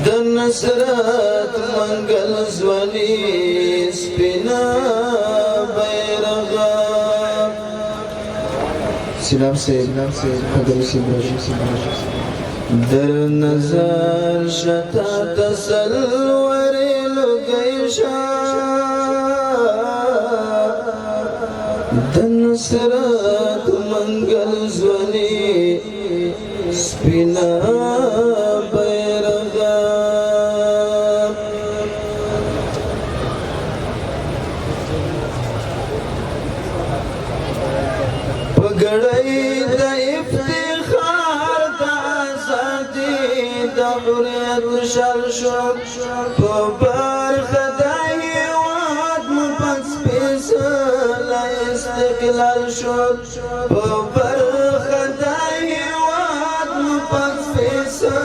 د نصرت منګل زولي سپینا بیرغا سلام سے قدر در نظر شتا تسلور لگیشا د نصرت منګل زولي سپینا بیرغا پګړی د افتخار د ازادي د حریت شل شو په برخه د هیواد مو پس پیسه استقلال شو په برخه د هیواد مو پس پیسه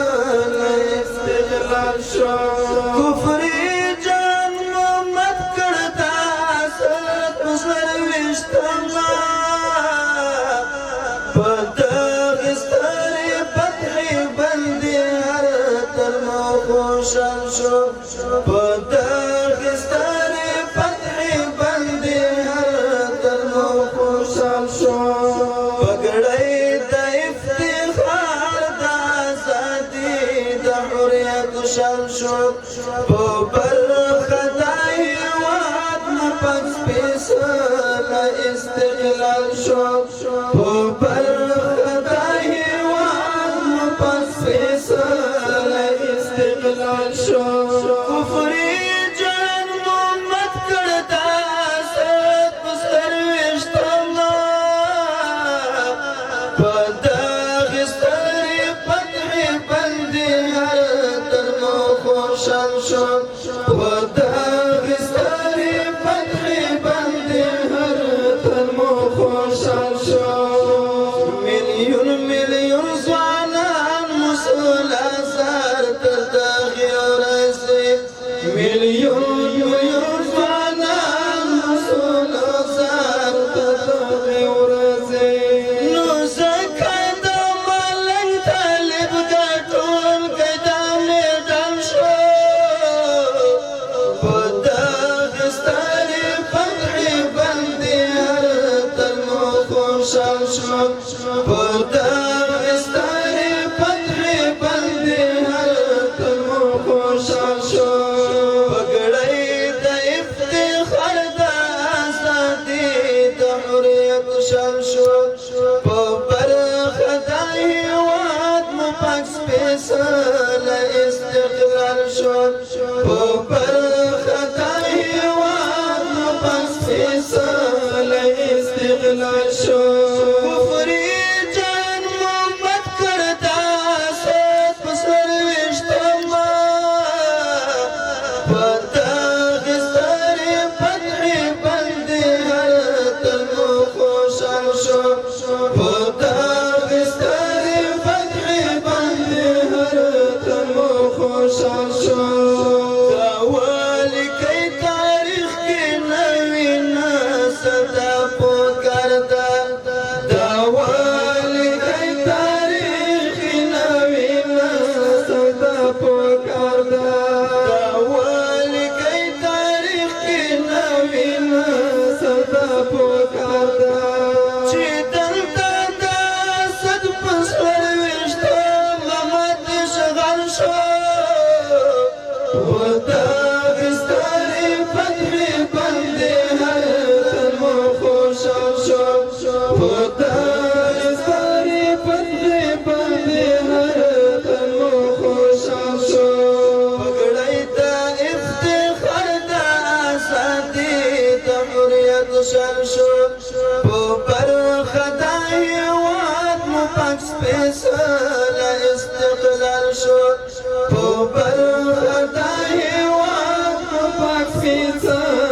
استقلال شو کفر جان محمد کړه سات مسر وشتما خوشال شو پدغ ستر فتح بندي هر ترمو خوشال شو پګړی د افتخار د ازادي د حریت شال شو په برخه د هیواد مو پس پیسه استقلال شو په برخه د هیواد مو پس پیسه استقلال شو کفر جان محمد کړه سات پستر وشتما پدغ ستر فتح بندي هر ترمو خوشال شو پدغ ستر فتح بندي هر ترمو خوشال شو مليون مليون ځوانان مسؤل مليون مليون ځوانان مسؤل سر تدغي ورځي نو زکه د ملنګ طالب ګټون کدا میدان شو په دغه ستر فتح بندي هر ترمو خوشال شو په دغه ستر فتح بندي هر ترمو خوشال شو شال شو په برخه د هیواد مو پاک سپیڅلی استقلال شو په برخه د هیواد مو پاک سپیڅلی استقلال شو کفر جان محمد کړه سات پسر وشتما په دغه ستر فتح بندي هر ترمو خوشال شو په دغه ستر فتح بندي هر ترمو خوشال شو دا ولي کوي تاریخ کې نوی نسل دا پکار ده دا ولي کوي تاریخ کې نوی نسل دا پکار ده دا ولي کوي تاریخ کې نوی نسل دا پکار ده شال شو په برخه د هیواد مو پاک سپیڅلی استقلال شو په برخه د هیواد مو پاک سپیڅلی